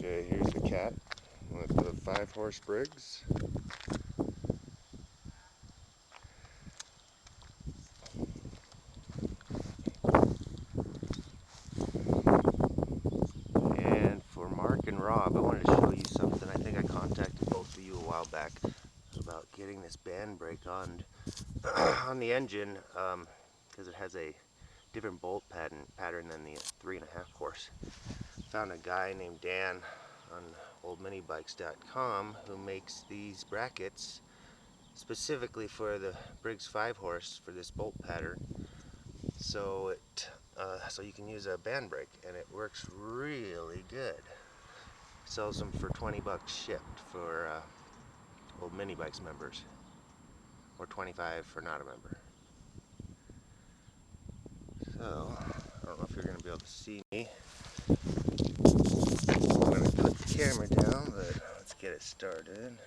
Okay, here's the cat with the 5-horse Briggs. And for Mark and Rob, I wanted to show you something. I think I contacted both of you a while back about getting this band brake on the engine because it has a different bolt pattern than the 3.5 horse. Found a guy named Dan on oldminibikes.com who makes these brackets specifically for the Briggs 5-horse for this bolt pattern, so you can use a band brake, and it works really good. Sells them for 20 bucks shipped for Old Mini Bikes members, or 25 for not a member. So I don't know if you're going to be able to see me. I'm going to put the camera down, but let's get it started.